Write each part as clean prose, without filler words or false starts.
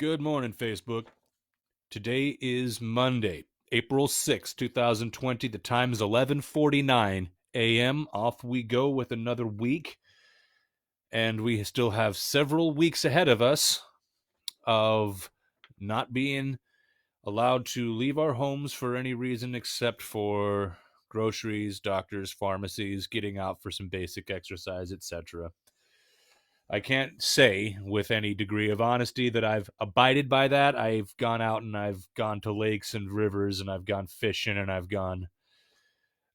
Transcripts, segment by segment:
Good morning, Facebook. Today is Monday, April 6, 2020. The time is 11:49 a.m. Off we go with another week, and we still have several weeks ahead of us of not being allowed to leave our homes for any reason except for groceries, doctors, pharmacies, getting out for some basic exercise, etc. I can't say with any degree of honesty that I've abided by that. I've gone out and I've gone to lakes and rivers and I've gone fishing and I've gone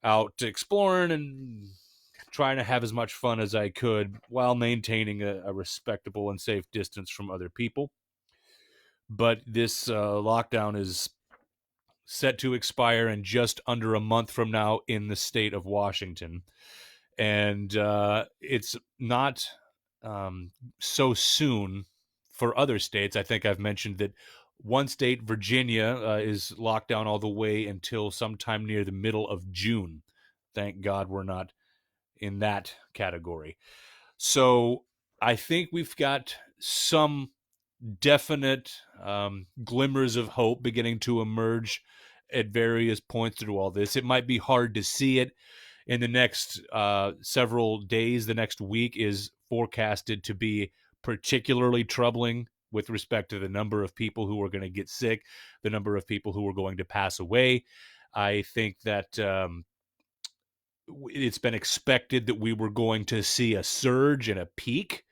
out exploring and trying to have as much fun as I could while maintaining a respectable and safe distance from other people. But this lockdown is set to expire in just under a month from now in the state of Washington. And it's not so soon for other states. I think I've mentioned that one state, Virginia, is locked down all the way until sometime near the middle of June. Thank God we're not in that category. So I think we've got some definite glimmers of hope beginning to emerge at various points through all this. It might be hard to see it in the next several days. The next week is forecasted to be particularly troubling with respect to the number of people who are going to get sick, the number of people who are going to pass away. I think that it's been expected that we were going to see a surge and a peak.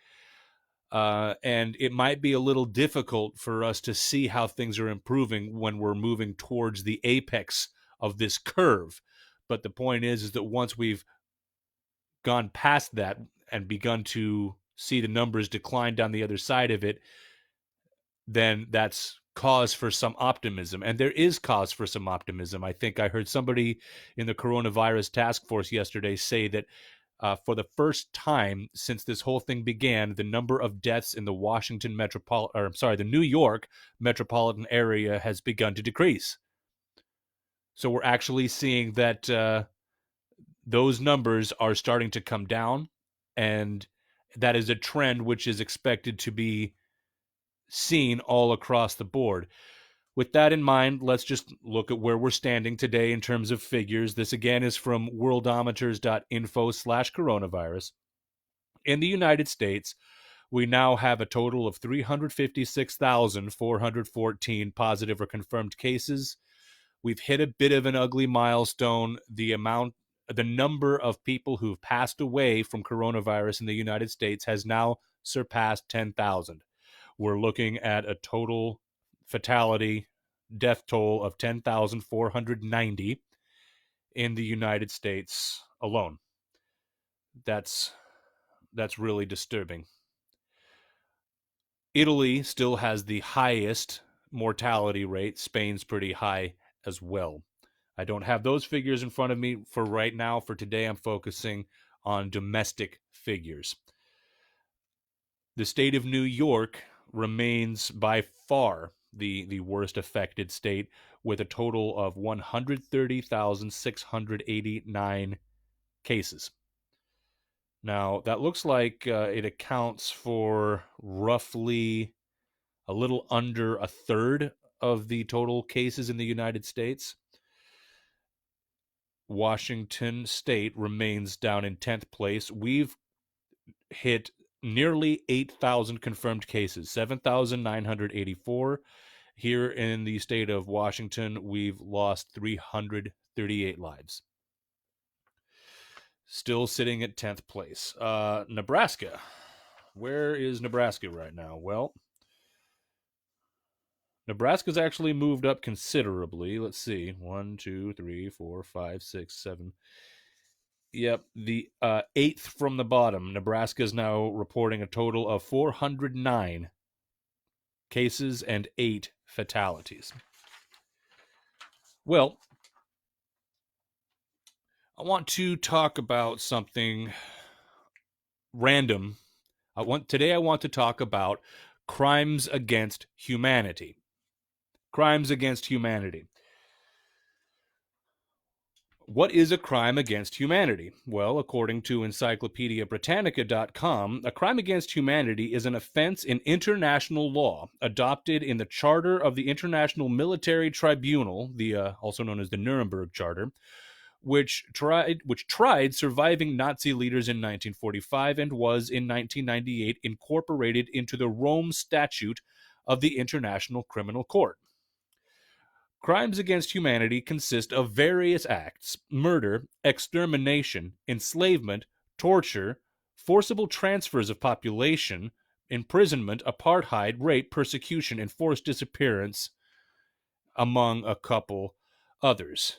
And it might be a little difficult for us to see how things are improving when we're moving towards the apex of this curve. But the point is that once we've gone past that and begun to see the numbers decline down the other side of it, then that's cause for some optimism. And there is cause for some optimism. I think I heard somebody in the coronavirus task force yesterday say that for the first time since this whole thing began, the number of deaths in the the New York metropolitan area has begun to decrease. So we're actually seeing that those numbers are starting to come down, and that is a trend which is expected to be seen all across the board. With that in mind, let's just look at where we're standing today in terms of figures. This again is from worldometers.info/coronavirus. In the United States, we now have a total of 356,414 positive or confirmed cases. We've hit a bit of an ugly milestone. The number of people who've passed away from coronavirus in the United States has now surpassed 10,000. We're looking at a total fatality death toll of 10,490 in the United States alone. That's really disturbing. Italy still has the highest mortality rate. Spain's pretty high as well. I don't have those figures in front of me for right now. For today, I'm focusing on domestic figures. The state of New York remains by far the worst affected state, with a total of 130,689 cases. Now, that looks like it accounts for roughly a little under a third of the total cases in the United States. Washington State remains down in 10th place. We've hit nearly 8,000 confirmed cases, 7,984. Here in the state of Washington, we've lost 338 lives. Still sitting at 10th place. Nebraska. Where is Nebraska right now? Well, Nebraska's actually moved up considerably. Let's see. 1, 2, 3, 4, 5, 6, 7. Yep, the eighth from the bottom. Nebraska is now reporting a total of 409 cases and 8 fatalities. Well, I want to talk about something random. Today I want to talk about crimes against humanity. Crimes against humanity. What is a crime against humanity? Well, according to encyclopediabritannica.com, a crime against humanity is an offense in international law adopted in the Charter of the International Military Tribunal, also known as the Nuremberg Charter, which tried surviving Nazi leaders in 1945 and was in 1998 incorporated into the Rome Statute of the International Criminal Court. Crimes against humanity consist of various acts: murder, extermination, enslavement, torture, forcible transfers of population, imprisonment, apartheid, rape, persecution, and forced disappearance, among a couple others.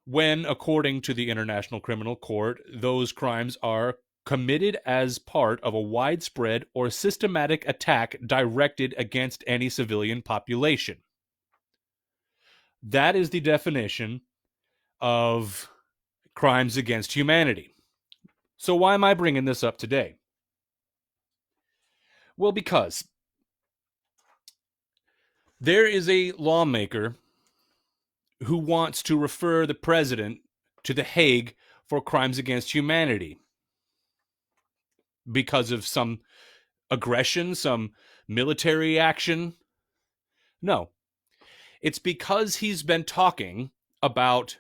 When, according to the International Criminal Court, those crimes are committed as part of a widespread or systematic attack directed against any civilian population. That is the definition of crimes against humanity. So why am I bringing this up today? Well, because there is a lawmaker who wants to refer the president to The Hague for crimes against humanity because of some aggression, some military action. No, it's because he's been talking about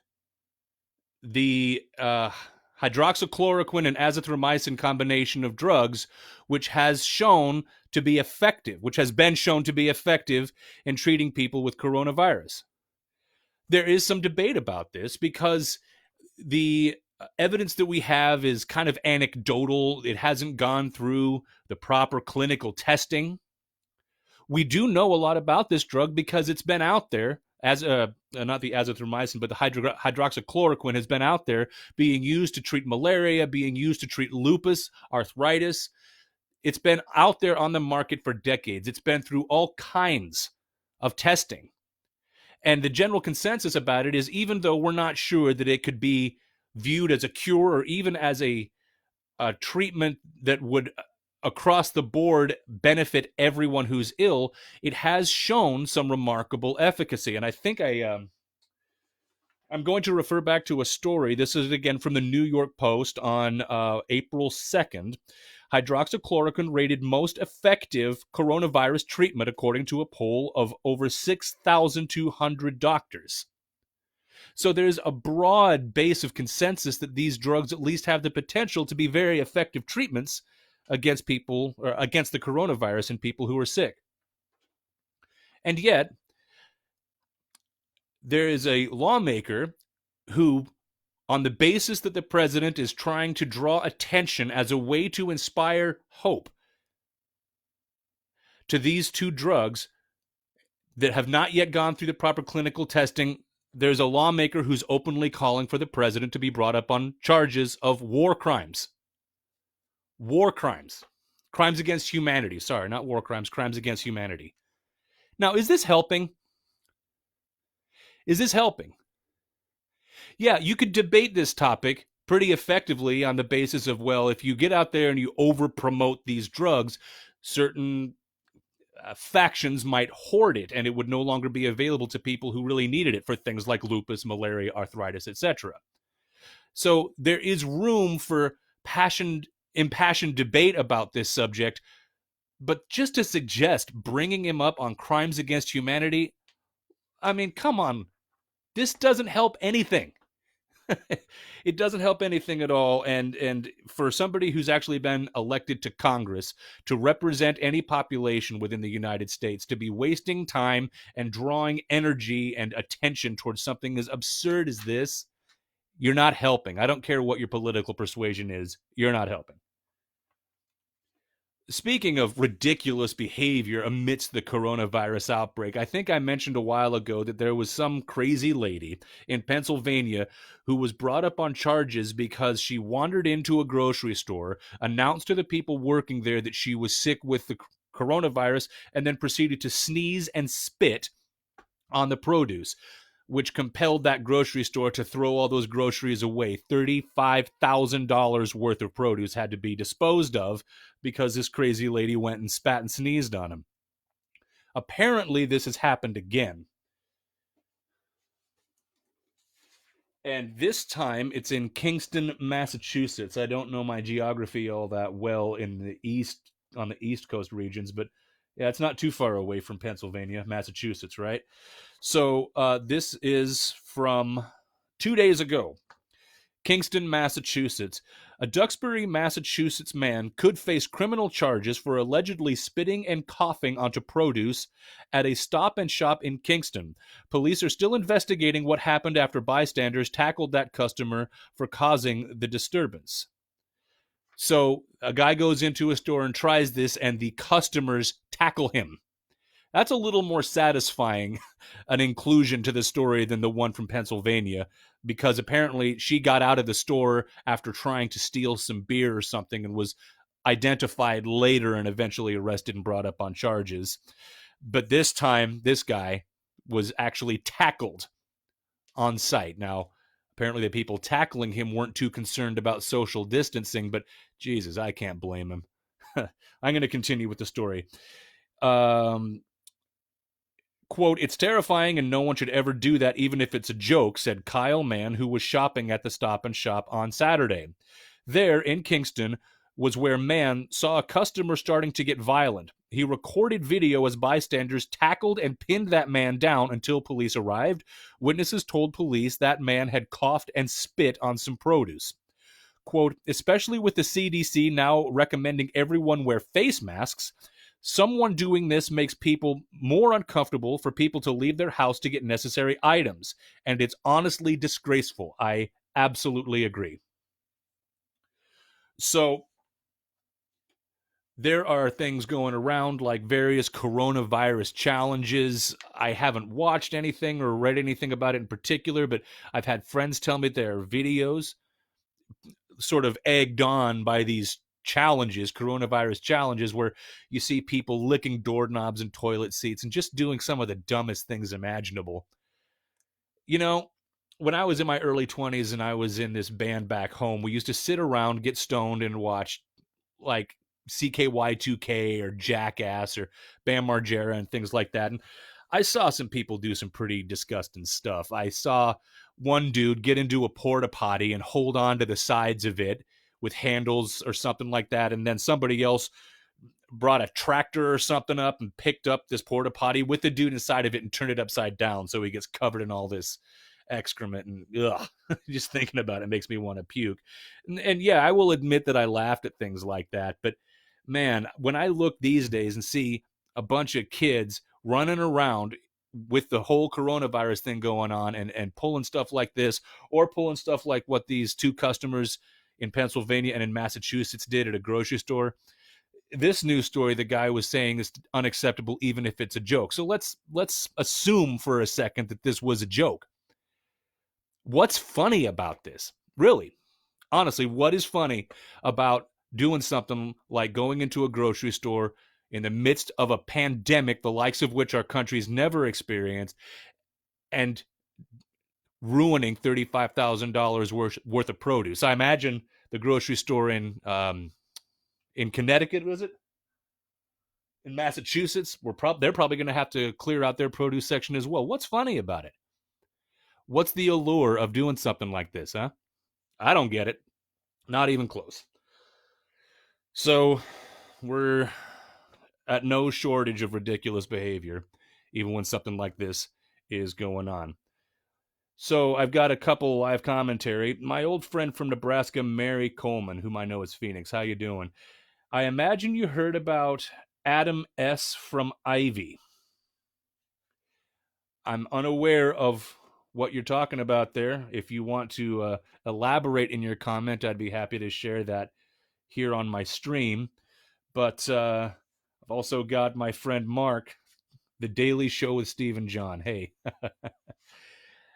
the hydroxychloroquine and azithromycin combination of drugs, which has shown to be effective, which has been shown to be effective in treating people with coronavirus. There is some debate about this because the evidence that we have is kind of anecdotal. It hasn't gone through the proper clinical testing. We do know a lot about this drug because it's been out there as not the azithromycin, but the hydroxychloroquine has been out there being used to treat malaria, being used to treat lupus, arthritis. It's been out there on the market for decades. It's been through all kinds of testing. And the general consensus about it is, even though we're not sure that it could be viewed as a cure or even as a treatment that would across the board benefit everyone who's ill, it has shown some remarkable efficacy. And I think I'm going to refer back to a story. This is again from the New York Post on April 2nd. Hydroxychloroquine rated most effective coronavirus treatment according to a poll of over 6,200 doctors. So there's a broad base of consensus that these drugs at least have the potential to be very effective treatments against people, or against the coronavirus in people who are sick. And yet, there is a lawmaker who, on the basis that the president is trying to draw attention as a way to inspire hope to these two drugs that have not yet gone through the proper clinical testing, there's a lawmaker who's openly calling for the president to be brought up on charges of war crimes. War crimes. Crimes against humanity. Sorry, not war crimes, crimes against humanity. Now, is this helping? Is this helping? Yeah, you could debate this topic pretty effectively on the basis of, well, if you get out there and you over-promote these drugs, certain factions might hoard it and it would no longer be available to people who really needed it for things like lupus, malaria, arthritis, etc. So there is room for impassioned debate about this subject, but just to suggest bringing him up on crimes against humanity, I mean, come on. This doesn't help anything. It doesn't help anything at all. And for somebody who's actually been elected to Congress to represent any population within the United States, to be wasting time and drawing energy and attention towards something as absurd as this, you're not helping. I don't care what your political persuasion is. You're not helping. Speaking of ridiculous behavior amidst the coronavirus outbreak, I think I mentioned a while ago that there was some crazy lady in Pennsylvania who was brought up on charges because she wandered into a grocery store, announced to the people working there that she was sick with the coronavirus, and then proceeded to sneeze and spit on the produce, which compelled that grocery store to throw all those groceries away. $35,000 worth of produce had to be disposed of because this crazy lady went and spat and sneezed on him. Apparently, this has happened again. And this time it's in Kingston, Massachusetts. I don't know my geography all that well in the east, on the East Coast regions, but yeah, it's not too far away from Pennsylvania, Massachusetts, right? So this is from 2 days ago. Kingston, Massachusetts. A Duxbury, Massachusetts man could face criminal charges for allegedly spitting and coughing onto produce at a stop and shop in Kingston. Police are still investigating what happened after bystanders tackled that customer for causing the disturbance. So, a guy goes into a store and tries this, and the customers tackle him. That's a little more satisfying an inclusion to the story than the one from Pennsylvania, because apparently she got out of the store after trying to steal some beer or something and was identified later and eventually arrested and brought up on charges. But this time, this guy was actually tackled on site. Now, apparently the people tackling him weren't too concerned about social distancing, but Jesus, I can't blame him. I'm going to continue with the story. Um, Quote, it's terrifying and no one should ever do that, even if it's a joke, said Kyle Mann, who was shopping at the Stop and Shop on Saturday. There, in Kingston, was where Mann saw a customer starting to get violent. He recorded video as bystanders tackled and pinned that man down until police arrived. Witnesses told police that man had coughed and spit on some produce. Quote, especially with the CDC now recommending everyone wear face masks, someone doing this makes people more uncomfortable for people to leave their house to get necessary items. And it's honestly disgraceful. I absolutely agree. So there are things going around like various coronavirus challenges. I haven't watched anything or read anything about it in particular, but I've had friends tell me there are videos sort of egged on by these challenges, coronavirus challenges, where you see people licking doorknobs and toilet seats and just doing some of the dumbest things imaginable. You know, when I was in my early 20s and I was in this band back home, we used to sit around, get stoned, and watch like CKY2K or Jackass or Bam Margera and things like that. And I saw some people do some pretty disgusting stuff. I saw one dude get into a porta potty and hold on to the sides of it with handles or something like that. And then somebody else brought a tractor or something up and picked up this porta potty with the dude inside of it and turned it upside down so he gets covered in all this excrement. And ugh, just thinking about it makes me want to puke. And yeah, I will admit that I laughed at things like that. But man, when I look these days and see a bunch of kids running around with the whole coronavirus thing going on and pulling stuff like this, or pulling stuff like what these two customers in Pennsylvania and in Massachusetts did at a grocery store, this news story the guy was saying is unacceptable even if it's a joke. So let's assume for a second that this was a joke. What's funny about this? Really? Honestly, what is funny about doing something like going into a grocery store in the midst of a pandemic, the likes of which our country's never experienced, and ruining $35,000 worth of produce? I imagine the grocery store in Connecticut, was it? In Massachusetts, they're probably going to have to clear out their produce section as well. What's funny about it? What's the allure of doing something like this, huh? I don't get it. Not even close. So we're at no shortage of ridiculous behavior, even when something like this is going on. So I've got a couple live commentary. My old friend from Nebraska, Mary Coleman, whom I know is Phoenix. How you doing? I imagine you heard about Adam S. from Ivy. I'm unaware of what you're talking about there. If you want to elaborate in your comment, I'd be happy to share that here on my stream. But I've also got my friend Mark, The Daily Show with Steve and John. Hey.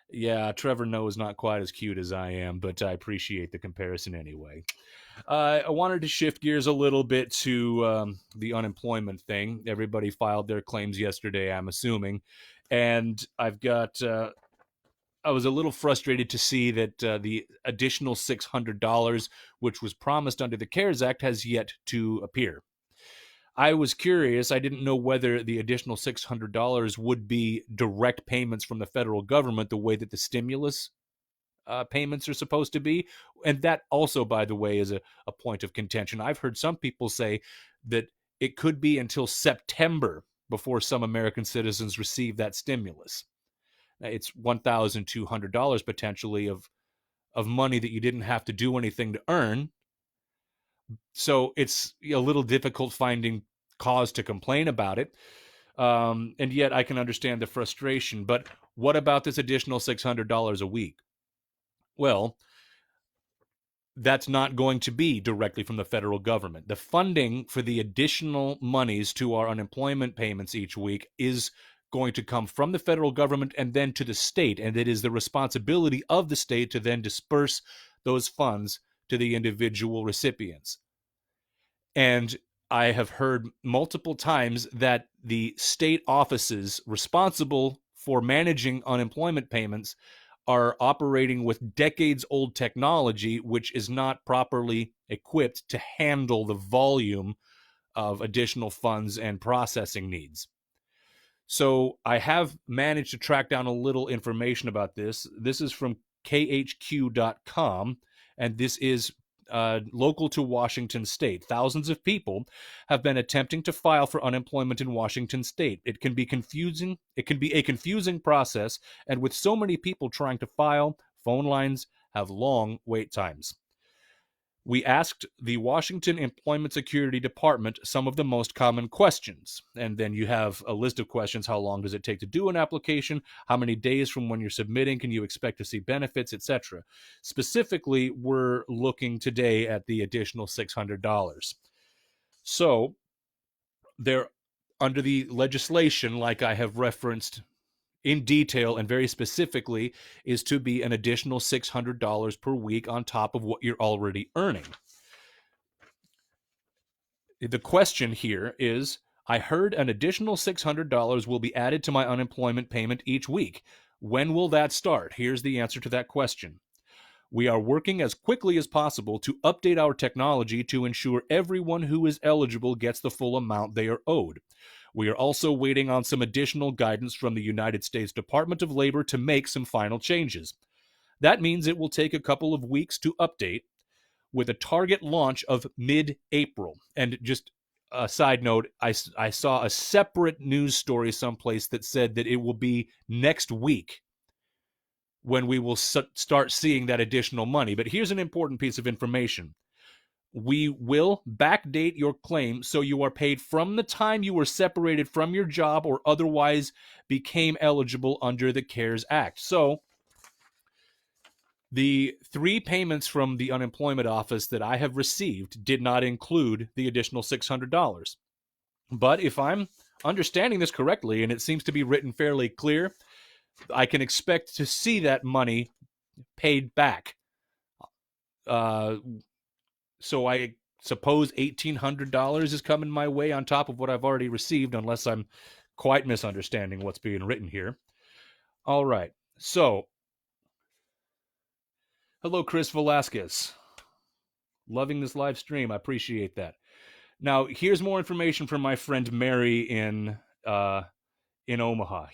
Yeah, Trevor Noah is not quite as cute as I am, but I appreciate the comparison anyway. I wanted to shift gears a little bit to the unemployment thing. Everybody filed their claims yesterday, I'm assuming. And I've got, I was a little frustrated to see that the additional $600, which was promised under the CARES Act, has yet to appear. I was curious. I didn't know whether the additional $600 would be direct payments from the federal government the way that the stimulus payments are supposed to be. And that also, by the way, is a point of contention. I've heard some people say that it could be until September before some American citizens receive that stimulus. It's $1,200 potentially of money that you didn't have to do anything to earn. So it's a little difficult finding cause to complain about it. And yet I can understand the frustration. But what about this additional $600 a week? Well, that's not going to be directly from the federal government. The funding for the additional monies to our unemployment payments each week is going to come from the federal government and then to the state. And it is the responsibility of the state to then disperse those funds to the individual recipients. And I have heard multiple times that the state offices responsible for managing unemployment payments are operating with decades old technology, which is not properly equipped to handle the volume of additional funds and processing needs. So I have managed to track down a little information about this. This is from khq.com, and this is local to Washington state. Thousands of people have been attempting to file for unemployment in Washington state. It can be confusing. It can be a confusing process, and with so many people trying to file, phone lines have long wait times. We asked the Washington Employment Security Department some of the most common questions. And then you have a list of questions. How long does it take to do an application? How many days from when you're submitting can you expect to see benefits, etc.? Specifically, we're looking today at the additional $600. So, there, under the legislation, like I have referenced in detail and very specifically, is to be an additional $600 per week on top of what you're already earning. The question here is, I heard an additional $600 will be added to my unemployment payment each week. When will that start? Here's the answer to that question. We are working as quickly as possible to update our technology to ensure everyone who is eligible gets the full amount they are owed. We are also waiting on some additional guidance from the United States Department of Labor to make some final changes. That means it will take a couple of weeks to update, with a target launch of mid-April. And just a side note, I saw a separate news story someplace that said that it will be next week when we will start seeing that additional money. But here's an important piece of information. We will backdate your claim so you are paid from the time you were separated from your job or otherwise became eligible under the CARES Act. So the 3 payments from the unemployment office that I have received did not include the additional $600. But if I'm understanding this correctly, and it seems to be written fairly clear, I can expect to see that money paid back. So I suppose $1,800 is coming my way on top of what I've already received, unless I'm quite misunderstanding what's being written here. All right. So, hello, Chris Velasquez. Loving this live stream. I appreciate that. Now, here's more information from my friend Mary in Omaha.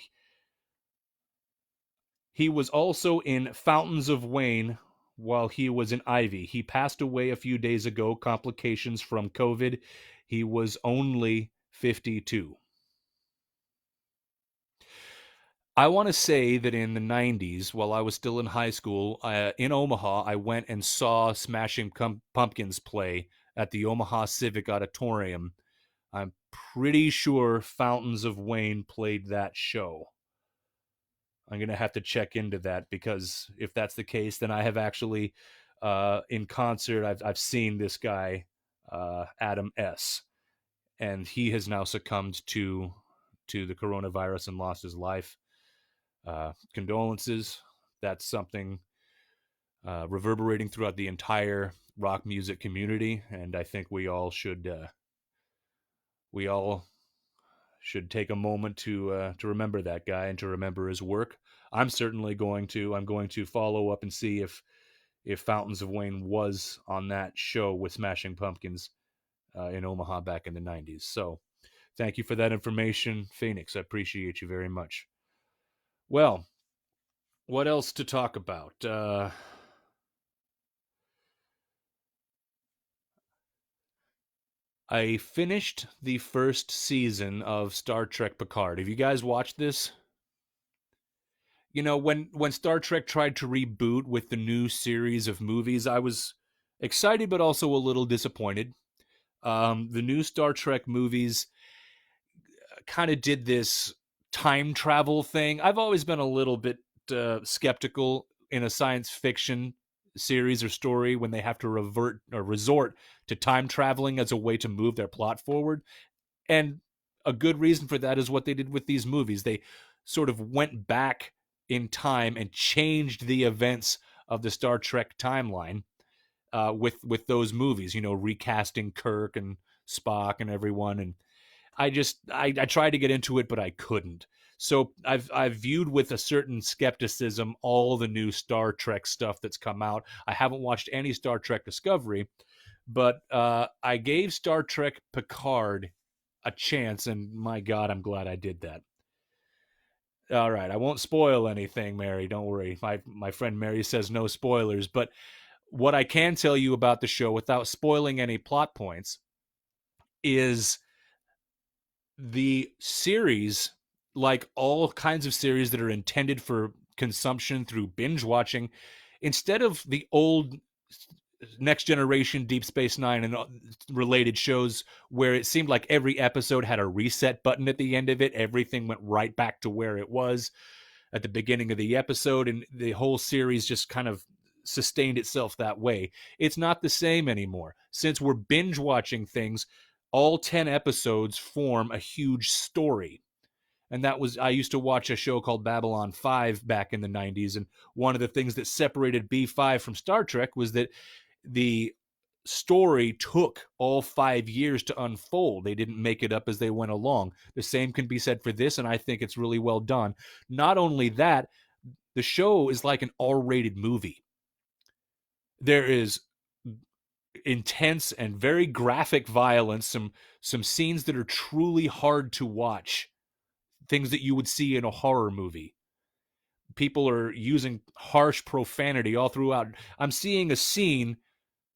He was also in Fountains of Wayne while he was in Ivy. He passed away a few days ago, complications from COVID. He was only 52. I want to say that in the 90s, while I was still in high school, in Omaha, I went and saw Smashing Pumpkins play at the Omaha Civic Auditorium. I'm pretty sure Fountains of Wayne played that show. I'm going to have to check into that, because if that's the case, then I have actually, in concert, I've seen this guy, Adam S., and he has now succumbed to the coronavirus and lost his life. Condolences. That's something reverberating throughout the entire rock music community, and I think we all should take a moment to remember that guy and to remember his work. I'm certainly going to. I'm going to follow up and see if Fountains of Wayne was on that show with Smashing Pumpkins in Omaha back in the 90s. So thank you for that information, Phoenix. I appreciate you very much. Well, What else to talk about? I finished the first season of Star Trek Picard. Have you guys watched this? When Star Trek tried to reboot with the new series of movies, I was excited but also a little disappointed. The new Star Trek movies kind of did this time travel thing. I've always been a little bit skeptical in a science fiction series or story when they have to revert or resort to time traveling as a way to move their plot forward. And a good reason for that is what they did with these movies. They sort of went back in time and changed the events of the Star Trek timeline with those movies. Recasting Kirk and Spock and everyone. And I tried to get into it, but I couldn't. So I've viewed with a certain skepticism all the new Star Trek stuff that's come out. I haven't watched any Star Trek Discovery, but I gave Star Trek Picard a chance, and my God, I'm glad I did that. All right, I won't spoil anything, Mary. Don't worry. My friend Mary says no spoilers, but what I can tell you about the show without spoiling any plot points is the series, like all kinds of series that are intended for consumption through binge watching, instead of the old Next Generation, Deep Space Nine, and related shows where it seemed like every episode had a reset button at the end of it, everything went right back to where it was at the beginning of the episode, and the whole series just kind of sustained itself that way. It's not the same anymore. Since we're binge watching things, all 10 episodes form a huge story. And that was, I used to watch a show called Babylon 5 back in the 90s. And one of the things that separated B5 from Star Trek was that the story took all 5 years to unfold. They didn't make it up as they went along. The same can be said for this, and I think it's really well done. Not only that, the show is like an R-rated movie. There is intense and very graphic violence, some scenes that are truly hard to watch, things that you would see in a horror movie. People are using harsh profanity all throughout. I'm seeing a scene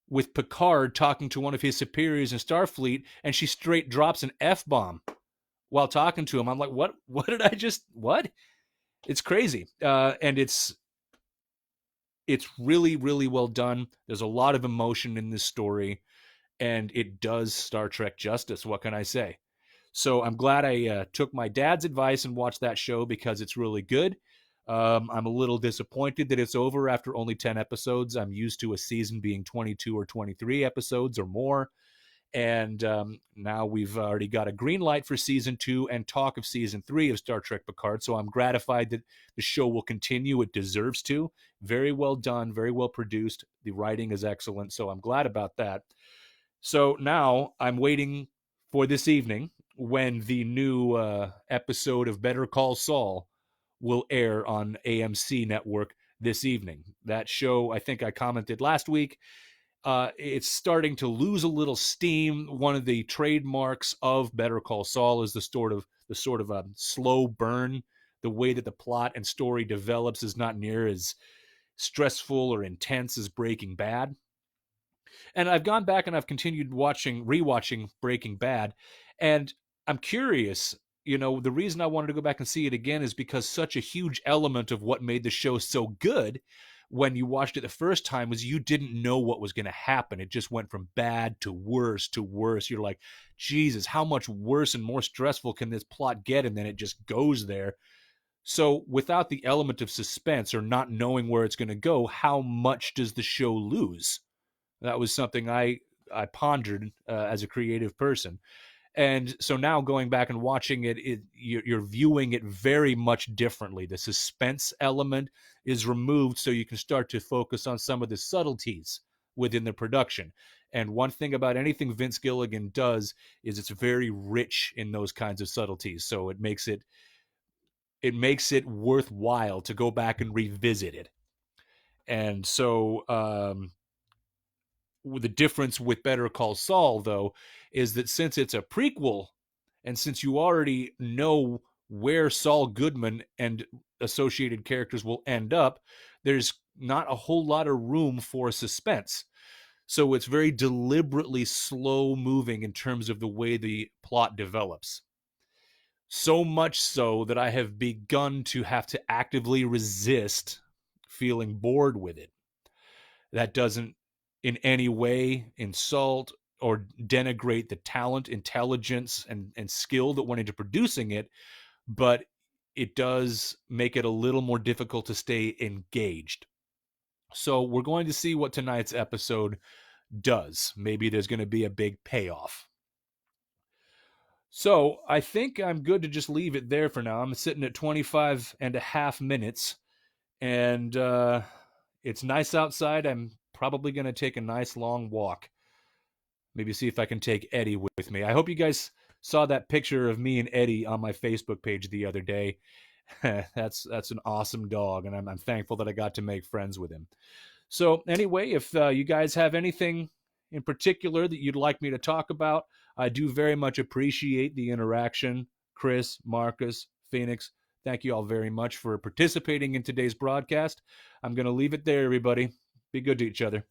with Picard talking to one of his superiors in Starfleet, and she straight drops an F bomb while talking to him. I'm like, what? What did I just? What? It's crazy, and it's really really well done. There's a lot of emotion in this story, and it does Star Trek justice. What can I say? So I'm glad I took my dad's advice and watched that show because it's really good. I'm a little disappointed that it's over after only 10 episodes. I'm used to a season being 22 or 23 episodes or more. And now we've already got a green light for season 2 and talk of season 3 of Star Trek Picard. So I'm gratified that the show will continue. It deserves to. Very well done, very well produced. The writing is excellent. So I'm glad about that. So now I'm waiting for this evening when the new episode of Better Call Saul will air on AMC network this evening. That show, I think I commented last week, it's starting to lose a little steam. One of the trademarks of Better Call Saul is the sort of a slow burn. The way that the plot and story develops is not near as stressful or intense as Breaking Bad. And I've gone back and I've continued rewatching Breaking Bad, and I'm curious. The reason I wanted to go back and see it again is because such a huge element of what made the show so good when you watched it the first time was you didn't know what was going to happen. It just went from bad to worse to worse. You're like, Jesus, how much worse and more stressful can this plot get? And then it just goes there. So without the element of suspense or not knowing where it's going to go, how much does the show lose? That was something I pondered as a creative person. And so now going back and watching you're viewing it very much differently. The suspense element is removed so you can start to focus on some of the subtleties within the production. And one thing about anything Vince Gilligan does is it's very rich in those kinds of subtleties. So it makes it worthwhile to go back and revisit it. And so the difference with Better Call Saul, though, is that since it's a prequel, and since you already know where Saul Goodman and associated characters will end up, there's not a whole lot of room for suspense. So it's very deliberately slow moving in terms of the way the plot develops. So much so that I have begun to have to actively resist feeling bored with it. That doesn't in any way insult or denigrate the talent, intelligence, and skill that went into producing it, but it does make it a little more difficult to stay engaged. So we're going to see what tonight's episode does. Maybe there's going to be a big payoff. So I think I'm good to just leave it there for now. I'm sitting at 25 and a half minutes, and it's nice outside. I'm probably going to take a nice long walk. Maybe see if I can take Eddie with me. I hope you guys saw that picture of me and Eddie on my Facebook page the other day. That's an awesome dog, and I'm thankful that I got to make friends with him. So anyway, if you guys have anything in particular that you'd like me to talk about, I do very much appreciate the interaction. Chris, Marcus, Phoenix, thank you all very much for participating in today's broadcast. I'm going to leave it there, everybody. Be good to each other.